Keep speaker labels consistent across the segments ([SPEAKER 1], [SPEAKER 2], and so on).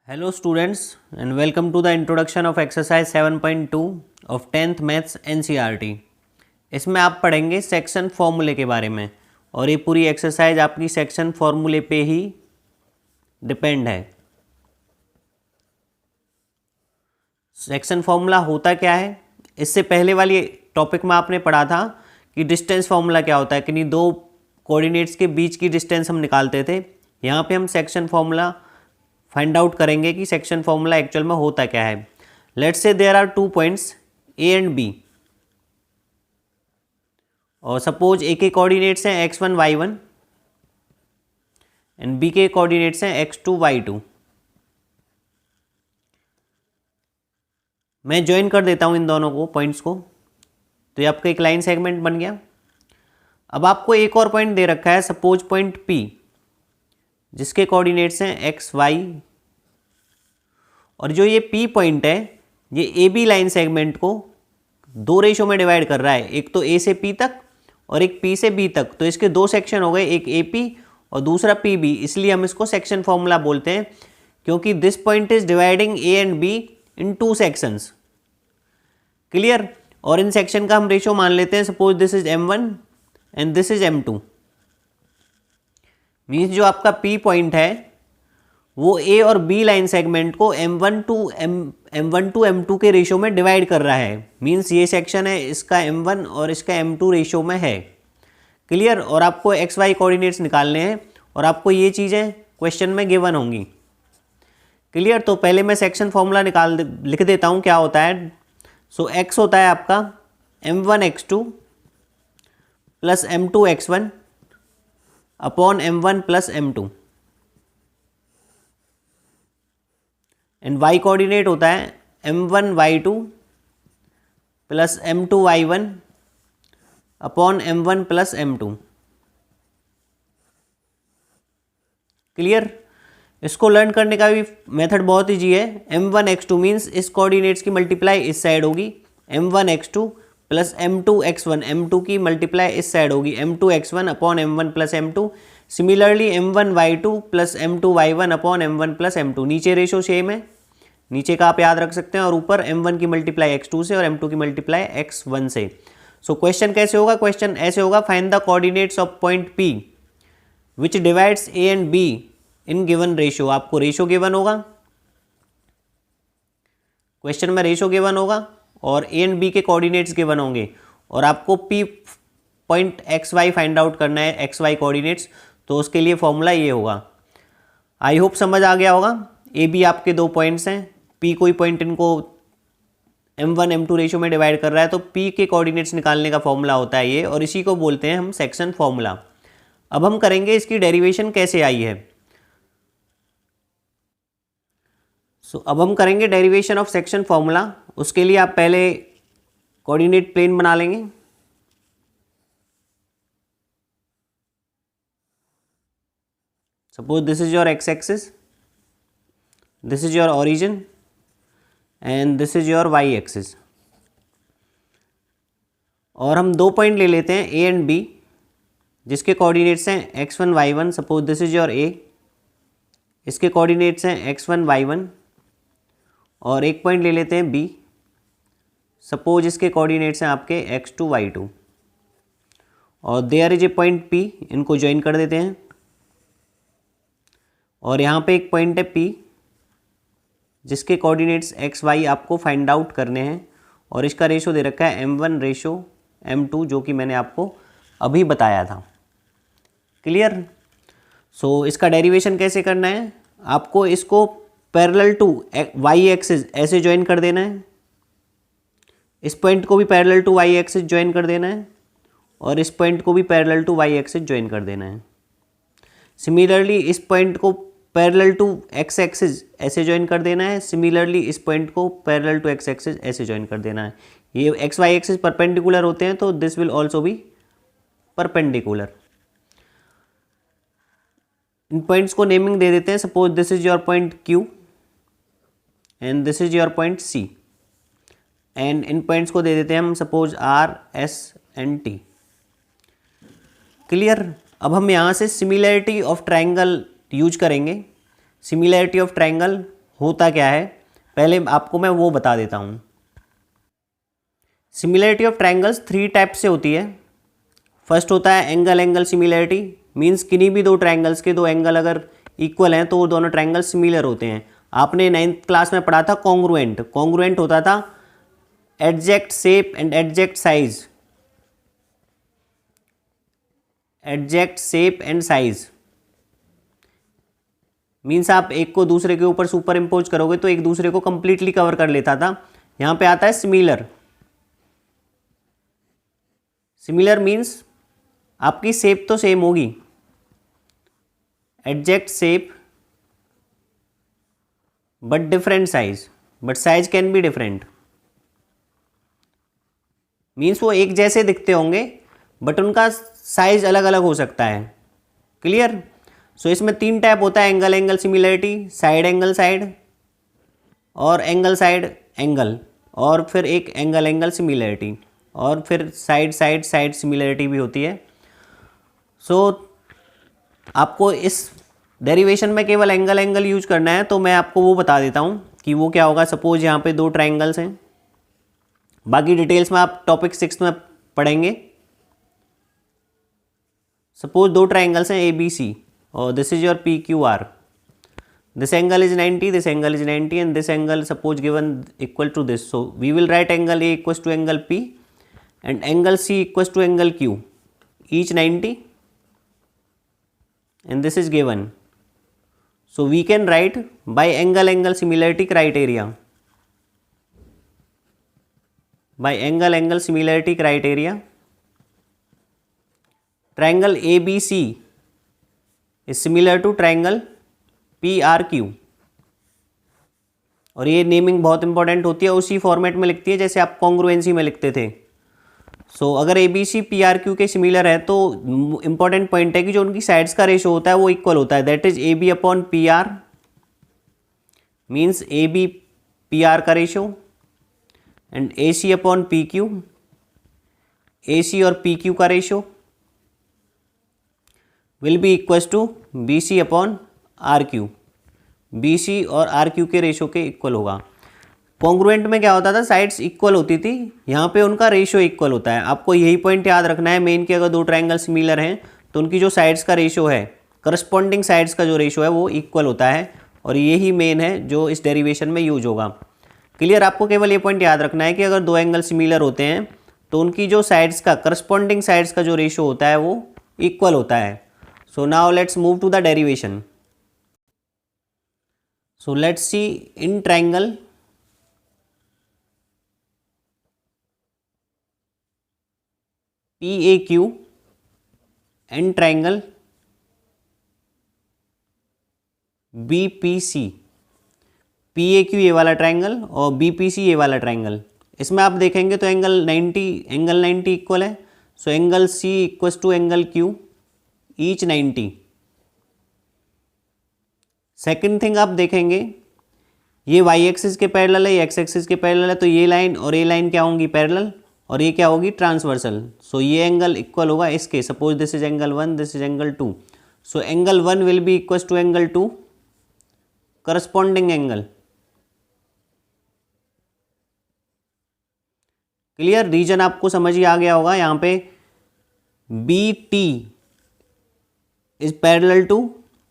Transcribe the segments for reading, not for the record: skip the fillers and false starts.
[SPEAKER 1] Hello students and welcome to the introduction of exercise 7.2 of 10th maths NCERT। इसमें आप पढ़ेंगे section फॉर्मूले के बारे में और ये पूरी एक्सरसाइज आपकी सेक्शन फॉर्मूले पे ही डिपेंड है। सेक्शन फॉर्मूला होता क्या है? इससे पहले वाली टॉपिक में आपने पढ़ा था कि डिस्टेंस फॉर्मूला क्या होता है, कि दो कोऑर्डिनेट्स के बीच की डिस्टेंस हम निकालते थे। यहाँ पे हम सेक्शन फॉर्मूला फाइंड आउट करेंगे कि सेक्शन फॉर्मूला एक्चुअल में होता क्या है। Let's say there are 2 points A and B और सपोज ए के कोऑर्डिनेट्स हैं x1 y1 एंड बी के कोऑर्डिनेट्स हैं x2 y2। मैं ज्वाइन कर देता हूं इन दोनों को पॉइंट्स को, तो ये आपका एक लाइन सेगमेंट बन गया। अब आपको एक और पॉइंट दे रखा है, सपोज पॉइंट P, जिसके कोऑर्डिनेट्स हैं एक्स वाई, और जो ये P पॉइंट है ये ए बी लाइन सेगमेंट को दो रेशो में डिवाइड कर रहा है, एक तो A से P तक और एक P से B तक। तो इसके दो सेक्शन हो गए, एक AP और दूसरा PB, इसलिए हम इसको सेक्शन फॉर्मूला बोलते हैं, क्योंकि this point is dividing A and B in 2 sections. Clear? और इन सेक्शन का हम रेशो मान लेते हैं, suppose this is M1 and this is M2। Means जो आपका P पॉइंट है वो A और B लाइन सेगमेंट को M1 टू M2 के रेशो में डिवाइड कर रहा है। मीन्स ये सेक्शन है इसका M1 और इसका M2 रेशो में है। क्लियर? और आपको एक्स वाई कोऑर्डिनेट्स निकालने हैं और आपको ये चीज़ें क्वेश्चन में गिवन होंगी। क्लियर? तो पहले मैं सेक्शन फॉर्मूला लिख देता हूँ क्या होता है। सो x होता है आपका M1 x2 plus M2 x1 upon M1 plus M2, and y coordinate होता है M1 y2 plus M2 y1 upon M1 plus M2। Clear? इसको लर्न करने का भी मेथड बहुत ईजी है। M1 x2 मीन्स इस कोऑर्डिनेट्स की मल्टीप्लाई इस साइड होगी, M1 x2 plus M2 x1, M2 की मल्टीप्लाई इस साइड होगी, M2 x1 upon M1 plus M2। Similarly M1 y2 plus M2 y1 upon M1 plus M2। नीचे ratio same है, नीचे का आप याद रख सकते हैं, और ऊपर M1 की मल्टीप्लाई x2 से और M2 की मल्टीप्लाई x1 से। सो क्वेश्चन कैसे होगा? क्वेश्चन ऐसे होगा, find the coordinates of point P which divides A and B in given ratio. आपको रेशो गिवन होगा, क्वेश्चन में रेशो गिवन होगा और A एंड B के कोऑर्डिनेट्स गिवन होंगे, और आपको P point x y find out करना है, एक्स वाई कोऑर्डिनेट्स। तो उसके लिए फॉर्मूला ये होगा। आई होप समझ आ गया होगा। ए बी आपके दो पॉइंट्स हैं, P कोई पॉइंट इनको M1 M2 रेशो में डिवाइड कर रहा है, तो P के कोऑर्डिनेट्स निकालने का फॉर्मूला होता है ये, और इसी को बोलते हैं हम सेक्शन फॉर्मूला। अब हम करेंगे इसकी डेरिवेशन कैसे आई है। अब हम करेंगे डेरिवेशन ऑफ सेक्शन फॉर्मूला। उसके लिए आप पहले कोऑर्डिनेट प्लेन बना लेंगे। Suppose this is your X axis, this is your origin and this is your Y axis, और हम दो पॉइंट ले लेते हैं ए एंड बी, जिसके कोऑर्डिनेट्स हैं x1 y1। Suppose this is your A, इसके कोऑर्डिनेट्स हैं x1 y1, और एक पॉइंट ले लेते हैं बी, सपोज इसके कोऑर्डिनेट्स हैं आपके x2 y2, और there is a point P, इनको ज्वाइन कर देते हैं। और यहाँ पे एक पॉइंट है P, जिसके कोऑर्डिनेट्स एक्स वाई आपको फाइंड आउट करने हैं, और इसका रेशो दे रखा है M1 रेशो M2, जो कि मैंने आपको अभी बताया था। क्लियर? सो इसका डेरिवेशन कैसे करना है, आपको इसको पैरेलल टू वाई एक्सिस ऐसे ज्वाइन कर देना है, इस पॉइंट को भी parallel to y axis join कर देना है, और इस पॉइंट को भी parallel to y axis join कर देना है। सिमिलरली इस पॉइंट को पैरेलल टू एक्स एक्सिस ऐसे ज्वाइन कर देना है, सिमिलरली इस पॉइंट को पैरेलल टू एक्स एक्सिस ऐसे ज्वाइन कर देना है। ये एक्स वाई एक्सिस परपेंडिकुलर होते हैं, तो this will also be perpendicular. In points को नेमिंग दे देते हैं, suppose this is your point Q and this is your point C, and in points को दे देते हैं हम suppose R, S and T। Clear? अब हम यहाँ से सिमिलैरिटी ऑफ ट्रायंगल यूज करेंगे। सिमिलैरिटी ऑफ ट्रायंगल होता क्या है पहले आपको मैं वो बता देता हूँ। सिमिलरिटी ऑफ ट्रायंगल्स 3 टाइप से होती है। फर्स्ट होता है एंगल एंगल सिमिलरिटी, मीन्स किन्हीं भी दो ट्रायंगल्स के दो एंगल अगर इक्वल हैं तो वो दोनों ट्रायंगल सिमिलर होते हैं। आपने 9th क्लास में पढ़ा था कॉन्ग्रुएंट। कॉन्ग्रुएंट होता था exact shape and exact size, exact shape and size means आप एक को दूसरे के ऊपर सुपर इम्पोज करोगे तो एक दूसरे को कंप्लीटली कवर कर लेता था। यहाँ पे आता है सिमिलर। सिमिलर मीन्स आपकी शेप तो सेम होगी, exact shape but different size, but size can be different. Means वो एक जैसे दिखते होंगे बट उनका साइज अलग अलग हो सकता है। क्लियर? सो इसमें 3 टाइप होता है angle angle similarity, side angle side और एंगल साइड एंगल, और फिर एक एंगल एंगल सिमिलरिटी, और फिर साइड साइड साइड सिमिलरिटी भी होती है। सो आपको इस डेरिवेशन में केवल एंगल एंगल यूज करना है, तो मैं आपको वो बता देता हूँ कि वो क्या होगा। सपोज यहाँ पे 2 ट्राइंगल्स हैं, बाकी डिटेल्स में आप टॉपिक 6 में पढ़ेंगे। सपोज 2 ट्राइंगल्स हैं ए बी सी और this is your P Q R. This angle is 90, this angle is 90 and this angle suppose given equal to this. So we will write angle A equal to angle P and angle C equal to angle Q, each 90 and this is given. So we can write by angle angle similarity criteria, by angle angle similarity criteria triangle ABC is similar to triangle PRQ। और ये naming बहुत important होती है, उसी format में लिखती है जैसे आप कॉन्ग्रुएंसी में लिखते थे। सो अगर A B C P R Q के सिमिलर है तो इंपॉर्टेंट पॉइंट है कि जो उनकी साइड्स का रेशो होता है वो इक्वल होता है। That is A B upon P R, means A B P R का ratio, and A C upon P Q, A C और पी क्यू का ratio will be equal to B C upon R Q. B C और R Q के ratio के equal होगा। Congruent में क्या होता था, साइड्स इक्वल होती थी, यहाँ पे उनका रेशो इक्वल होता है। आपको यही पॉइंट याद रखना है मेन कि अगर 2 ट्रायंगल सिमिलर हैं तो उनकी जो साइड्स का रेशो है, करस्पॉन्डिंग साइड्स का जो रेशो है वो इक्वल होता है, और यही मेन है जो इस डेरिवेशन में यूज होगा। क्लियर? आपको केवल ये पॉइंट याद रखना है कि अगर 2 एंगल सिमिलर होते हैं तो उनकी जो साइड्स का, करस्पॉन्डिंग साइड्स का जो रेशो होता है वो इक्वल होता है। So now let's move to the derivation. So let's see in triangle PAQ and triangle BPC। PAQ ये वाला ट्राइंगल और BPC ये वाला ट्राइंगल, इसमें आप देखेंगे तो एंगल 90 इक्वल है। So angle C equal to angle Q, each 90। Second thing आप देखेंगे ये वाई एक्सिस के पैरेलल है, ये एक्स एक्सिस के पैरेलल है, तो ये लाइन और ये लाइन क्या होंगी, पैरेलल, और ये क्या होगी, ट्रांसवर्सल। सो ये एंगल इक्वल होगा इसके। Suppose this is angle 1, this is angle 2। So angle 1 will be equal to angle 2 corresponding angle. Clear? Reason आपको समझ ही आ गया होगा। यहाँ पे BT is parallel to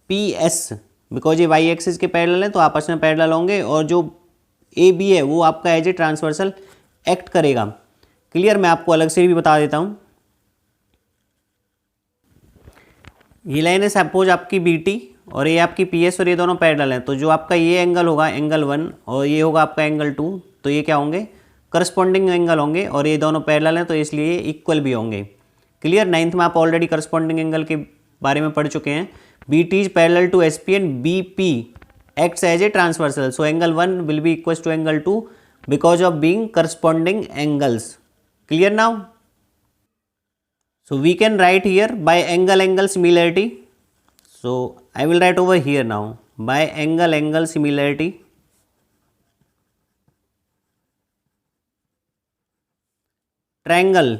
[SPEAKER 1] PS, because ये वाई एक्सिस के पैरेलल है तो आपस में पैरेलल होंगे, और जो AB है वो आपका एज ए ट्रांसवर्सल एक्ट करेगा। क्लियर? मैं आपको अलग से भी बता देता हूँ। ये लाइन है सपोज आपकी BT और ये आपकी PS, और ये दोनों पैरेलल हैं, तो जो आपका ये एंगल होगा एंगल 1 और ये होगा आपका एंगल 2, तो ये क्या होंगे, करस्पॉन्डिंग एंगल होंगे, और ये दोनों पैरेलल हैं तो इसलिए इक्वल भी होंगे। क्लियर? 9th में आप ऑलरेडी करस्पॉन्डिंग एंगल के बारे में पढ़ चुके हैं। BT is parallel to SP and BP acts as a transversal. So angle 1 will be equal to angle 2 because of being corresponding angles. Clear now? So we can write here by angle angle similarity. So I will write over here now by angle angle similarity triangle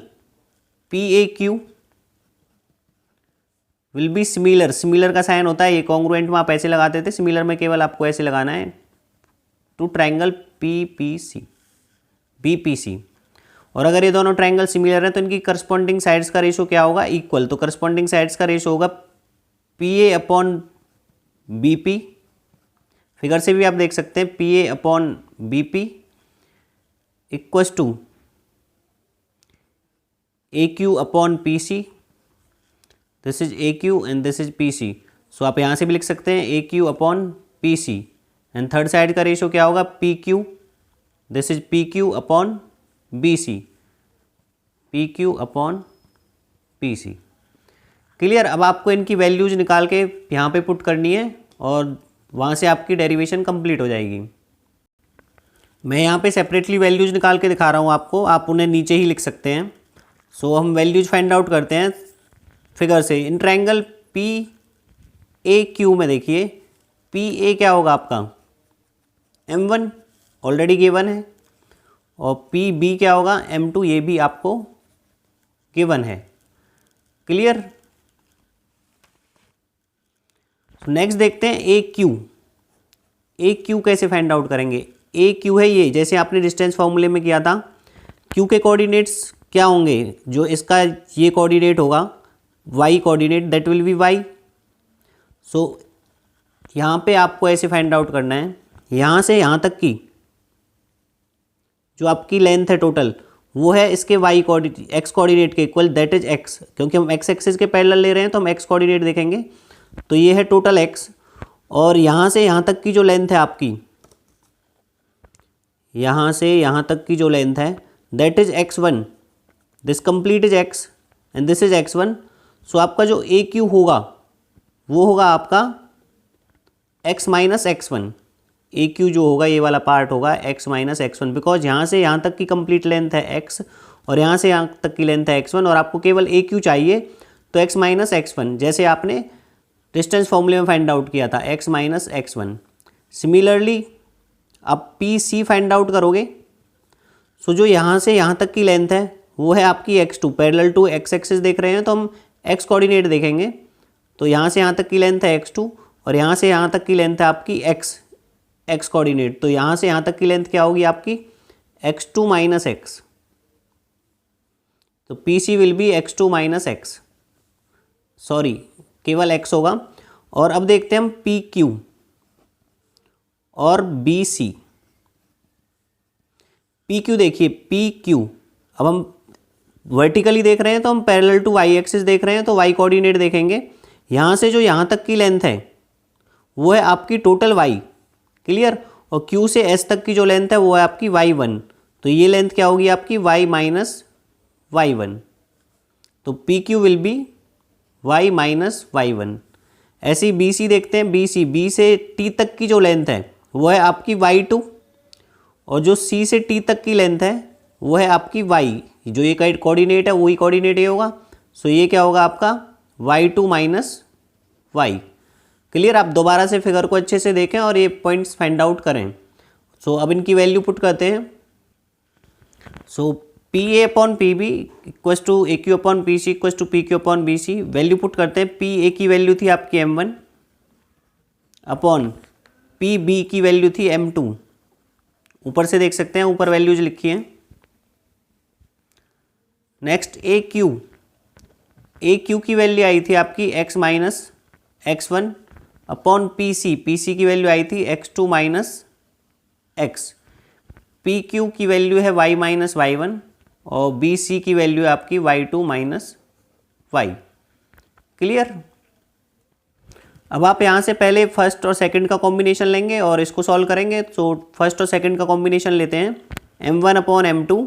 [SPEAKER 1] PAQ will be similar। Similar का sign होता है, ये congruent में आप ऐसे लगाते थे, similar में केवल आपको ऐसे लगाना है, टू ट्रायंगल बीपीसी। और अगर ये दोनों ट्रायंगल सिमिलर हैं तो इनकी करस्पॉन्डिंग साइड्स का रेशो क्या होगा, इक्वल। तो करस्पॉन्डिंग साइड्स का रेशो होगा PA अपॉन BP। फिगर से भी आप देख सकते हैं PA upon BP equals to AQ upon PC। This is AQ and this is PC। So आप यहाँ से भी लिख सकते हैं AQ upon PC and third side का रेशो क्या होगा PQ। This is PQ upon BC, PQ upon PC। Clear. अब आपको इनकी वैल्यूज निकाल के यहाँ पे पुट करनी है और वहाँ से आपकी डेरिवेशन कंप्लीट हो जाएगी। मैं यहाँ पे सेपरेटली वैल्यूज निकाल के दिखा रहा हूँ आपको, आप उन्हें नीचे ही लिख सकते हैं। सो हम वैल्यूज फाइंड आउट करते हैं फिगर से। इन ट्रायंगल PAQ में देखिए PA क्या होगा आपका M1 ऑलरेडी गिवन है, और PB क्या होगा M2, ये भी आपको गिवन है। क्लियर। नेक्स्ट देखते हैं AQ कैसे फाइंड आउट करेंगे। AQ है ये, जैसे आपने डिस्टेंस फॉर्मूले में किया था। Q के कोऑर्डिनेट्स क्या होंगे, जो इसका ये कोऑर्डिनेट होगा Y coordinate, that will be Y। सो यहाँ पे आपको ऐसे फाइंड आउट करना है, यहाँ से यहाँ तक की जो आपकी लेंथ है टोटल, वो है इसके Y कोऑर्डिनेट, X कोऑर्डिनेट के इक्वल, दैट इज X। क्योंकि हम X एक्सिस के पैरेलल ले रहे हैं तो हम X कोऑर्डिनेट देखेंगे। तो ये है टोटल X, और यहाँ से यहाँ तक की जो लेंथ है आपकी, यहाँ से यहाँ तक की जो लेंथ है that is X1। This complete is X and this is X1। सो आपका जो AQ होगा वो होगा आपका X माइनस X1। AQ जो होगा ये वाला पार्ट होगा X माइनस X1, बिकॉज यहाँ से यहाँ तक की कंप्लीट लेंथ है X और यहाँ से यहाँ तक की लेंथ है X1, और आपको केवल AQ चाहिए तो X माइनस X1, जैसे आपने डिस्टेंस फॉर्मूले में फाइंड आउट किया था X माइनस X1। सिमिलरली आप PC फाइंड आउट करोगे। सो जो यहाँ से यहाँ तक की लेंथ है वो है आपकी X2, parallel to X axis देख रहे हैं तो हम X कोऑर्डिनेट देखेंगे। तो यहाँ से यहाँ तक की लेंथ है X2 और यहाँ से यहाँ तक की लेंथ है आपकी X कोऑर्डिनेट। तो यहाँ से यहाँ तक की लेंथ क्या होगी आपकी X2 माइनस X। तो PC will be X2 minus X, sorry केवल X होगा। और अब देखते हैं हम PQ और BC। PQ देखिए PQ, अब हम वर्टिकली देख रहे हैं तो हम पैरेलल टू Y एक्सिस देख रहे हैं तो Y कोऑर्डिनेट देखेंगे। यहाँ से जो यहाँ तक की लेंथ है वो है आपकी टोटल Y। क्लियर। और Q से S तक की जो लेंथ है वो है आपकी Y1। तो ये लेंथ क्या होगी आपकी Y माइनस Y1। तो PQ will be Y minus Y1। ऐसे ही BC देखते हैं। B से T तक की जो लेंथ है वो है आपकी Y2, और जो C से T तक की लेंथ है वो है आपकी Y। जो ये कोऑर्डिनेट है वही कोऑर्डिनेट ये होगा। सो ये क्या होगा आपका Y2 माइनस Y। क्लियर। आप दोबारा से फिगर को अच्छे से देखें और ये पॉइंट्स फाइंड आउट करें। सो अब इनकी वैल्यू पुट करते हैं। So PA upon PB equals to AQ upon PC equals to PQ upon BC। Value put करते हैं। PA की वैल्यू थी आपकी M1 अपॉन PB की वैल्यू थी M2। ऊपर से देख सकते हैं, ऊपर वैल्यूज लिखी हैं। नेक्स्ट AQ की वैल्यू आई थी आपकी X minus X1 upon PC की वैल्यू आई थी X2 माइनस X। PQ की वैल्यू है Y माइनस Y1 और BC की वैल्यू है आपकी Y2 माइनस Y। क्लियर। अब आप यहाँ से पहले फर्स्ट और सेकंड का कॉम्बिनेशन लेंगे और इसको सॉल्व करेंगे। तो फर्स्ट और सेकंड का कॉम्बिनेशन लेते हैं। M1 upon M2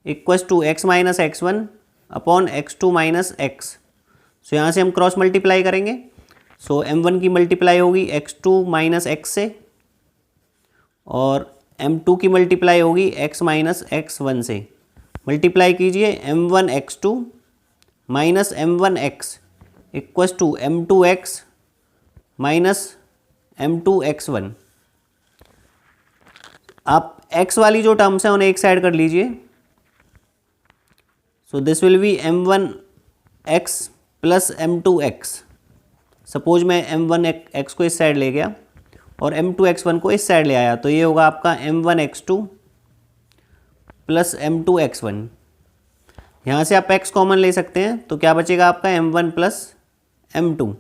[SPEAKER 1] equals to X minus X1 upon X2 minus X। So यहाँ से हम क्रॉस मल्टीप्लाई करेंगे। सो M1 की मल्टीप्लाई होगी X2 माइनस X से, और M2 की मल्टीप्लाई होगी X माइनस X1 से। मल्टीप्लाई कीजिए M1 X2 minus M1 X equals to M2X minus M2 X1। आप X वाली जो टर्म्स हैं उन्हें एक साइड कर लीजिए। So this will be M1X plus M2X। Suppose मैं M1X को इस साइड ले गया और m2x1 को इस साइड ले आया, तो ये होगा आपका m1x2 प्लस m2x1। यहाँ से आप x कॉमन ले सकते हैं, तो क्या बचेगा आपका m1 plus m2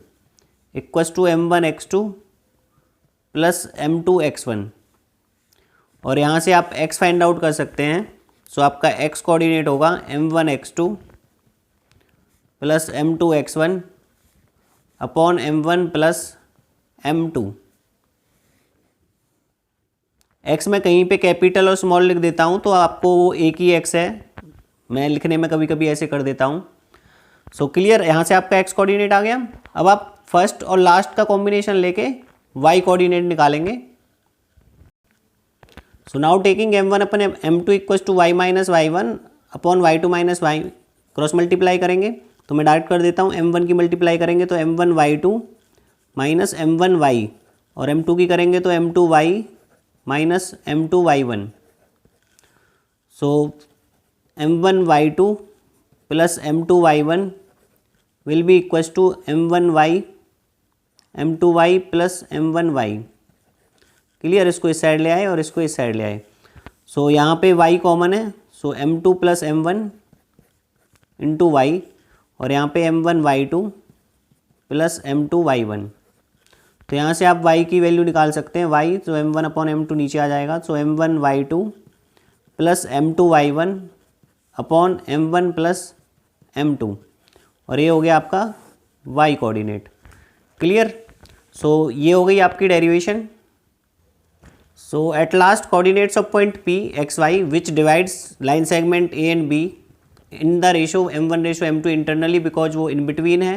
[SPEAKER 1] equals to m1x2 plus m2x1। और यहाँ से आप x फाइंड आउट कर सकते हैं, सो आपका x कोऑर्डिनेट होगा m1x2 plus m2x1 upon m1 plus m2। x मैं कहीं पे कैपिटल और स्मॉल लिख देता हूँ, तो आपको वो एक ही x है, मैं लिखने में कभी कभी ऐसे कर देता हूँ। सो क्लियर, यहाँ से आपका x कोऑर्डिनेट आ गया। अब आप फर्स्ट और लास्ट का कॉम्बिनेशन लेके y कोऑर्डिनेट निकालेंगे। सो नाउ टेकिंग m1 अपन m2 equals to y minus y1 upon y2 minus y, cross multiply करेंगे, तो मैं डायरेक्ट कर देता हूँ, m1 की मल्टीप्लाई करेंगे तो m1 y2 minus m1 y, और m2 की करेंगे तो m2 y minus m2 y1। So m1 y2 plus m2 y1 will be equals to m1 y m2 y plus m1 y। Clear, इसको इस side ले आए और इसको इस साइड ले आए। सो यहाँ पे y कॉमन है, सो m2 plus m1 into y, और यहाँ पे m1 y2 plus m2 y1। तो यहाँ से आप y की वैल्यू निकाल सकते हैं, y, तो m1 अपॉन m2 नीचे आ जाएगा, सो m1 y2 plus m2 y1 upon m1 plus m2, और ये हो गया आपका y कोऑर्डिनेट। क्लियर, सो ये हो गई आपकी derivation. So at last coordinates of point P xy which divides line segment A and B in the ratio m1 ratio m2 internally because वो in between है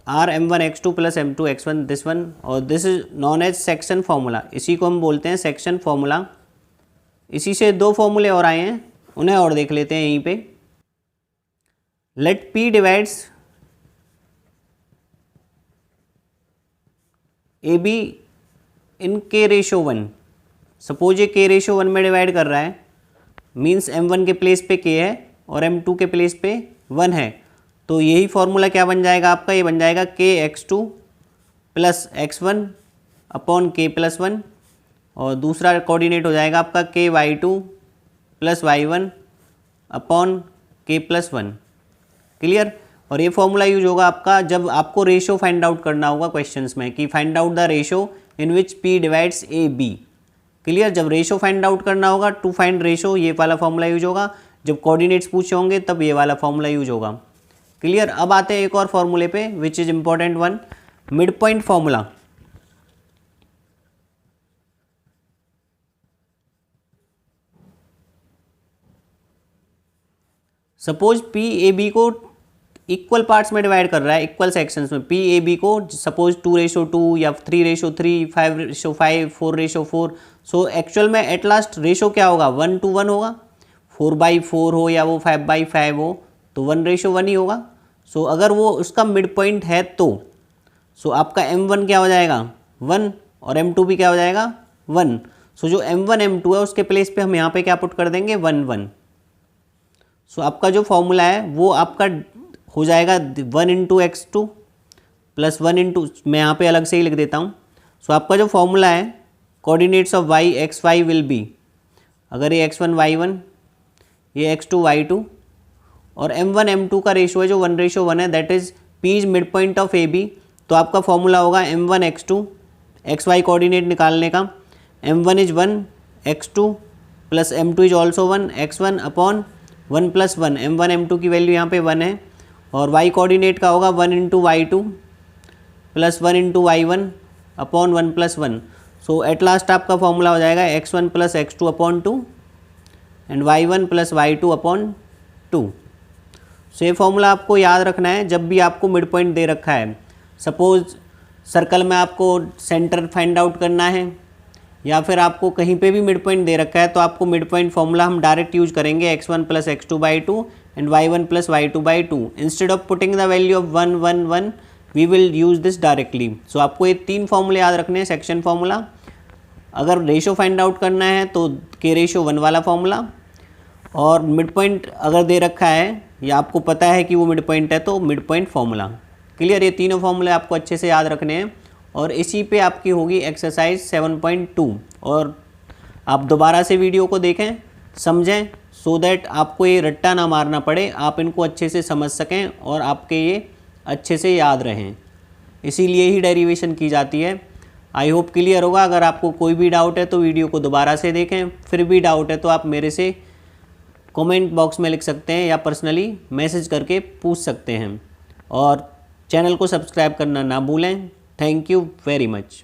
[SPEAKER 1] are m1 x2 plus m2 x1 this one, और this is known as section formula। इसी को हम बोलते हैं section formula. इसी से दो फॉर्मूले और आए हैं, उन्हें और देख लेते हैं यहीं पे। let P divides AB in k ratio 1। Suppose ये k रेशो 1 में डिवाइड कर रहा है, मीन्स m1 के प्लेस पे k है और m2 के प्लेस पे 1 है, तो यही फॉर्मूला क्या बन जाएगा आपका, ये बन जाएगा k x2 plus x1 upon k plus 1, और दूसरा कोऑर्डिनेट हो जाएगा आपका k y2 plus y1 upon k plus 1। Clear, और ये फॉर्मूला यूज होगा आपका जब आपको रेशो फाइंड आउट करना होगा क्वेश्चंस में, कि find out the ratio in which p divides a b। Clear, जब रेशो फाइंड आउट करना होगा, टू फाइंड रेशो, ये वाला फॉर्मूला यूज होगा। जब कोऑर्डिनेट्स पूछे होंगे तब ये वाला फॉर्मूला यूज होगा। क्लियर, अब आते हैं एक और फॉर्मूले पे which is important one, mid point formula. Suppose P A B को इक्वल पार्ट्स में डिवाइड कर रहा है, इक्वल सेक्शंस में, पी ए बी को सपोज 2:2 या 3:3, 5:5, 4:4। सो एक्चुअल में एट लास्ट रेशो क्या होगा, 1:1 होगा। 4/4 हो या वो 5/5 हो, तो 1:1 ही होगा। सो अगर वो उसका मिड पॉइंट है तो सो आपका m1 क्या हो जाएगा 1, और m2 भी क्या हो जाएगा 1। सो जो m1 m2 है उसके प्लेस पे हम यहाँ पे क्या पुट कर देंगे 1 1। सो आपका जो फॉर्मूला है वो आपका हो जाएगा 1 इंटू x2 प्लस 1 इंटू, मैं यहाँ पे अलग से ही लिख देता हूँ। सो आपका जो फॉर्मूला है coordinates of y x y will be, अगर ये x1 y1, ये x2 y2, और m1 m2 का रेशो है जो 1:1 है, that is p is mid point of A B. तो आपका फॉर्मूला होगा m1 x2, xy कोऑर्डिनेट निकालने का, m1 is 1 x2 plus m2 is also 1 x1 upon 1 plus 1। m1 m2 की वैल्यू यहाँ पे 1 है, और y कोऑर्डिनेट का होगा 1 into y2 plus 1 into y1 upon 1 plus 1। So at last आपका फॉर्मूला हो जाएगा x1 plus x2 upon 2 and y1 plus y2 upon 2। सो ये फॉर्मूला आपको याद रखना है जब भी आपको मिड पॉइंट दे रखा है। सपोज सर्कल में आपको सेंटर फाइंड आउट करना है, या फिर आपको कहीं पे भी मिड पॉइंट दे रखा है, तो आपको मिड पॉइंट फॉर्मूला हम डायरेक्ट यूज करेंगे x1 plus x2/2 and y1 plus y2/2। Instead of putting the value of 1 1 1 we will use this directly. So आपको ये 3 फॉर्मूले याद रखने हैं। सेक्शन फॉर्मूला, अगर रेशो फाइंड आउट करना है तो k रेशो 1 वाला फॉर्मूला, और मिड पॉइंट अगर दे रखा है या आपको पता है कि वो मिड पॉइंट है तो मिड पॉइंट फॉर्मूला। क्लियर, ये तीनों फॉर्मूले आपको अच्छे से याद रखने हैं, और इसी पे आपकी होगी एक्सरसाइज 7.2। और आप दोबारा से वीडियो को देखें, समझें, सो दैट आपको ये रट्टा ना मारना पड़े, आप इनको अच्छे से समझ सकें और आपके ये अच्छे से याद रहें। इसीलिए ही डेरिवेशन की जाती है। आई होप क्लियर होगा। अगर आपको कोई भी डाउट है तो वीडियो को दोबारा से देखें, फिर भी डाउट है तो आप मेरे से कमेंट बॉक्स में लिख सकते हैं या पर्सनली मैसेज करके पूछ सकते हैं। और चैनल को सब्सक्राइब करना ना भूलें। Thank you very much.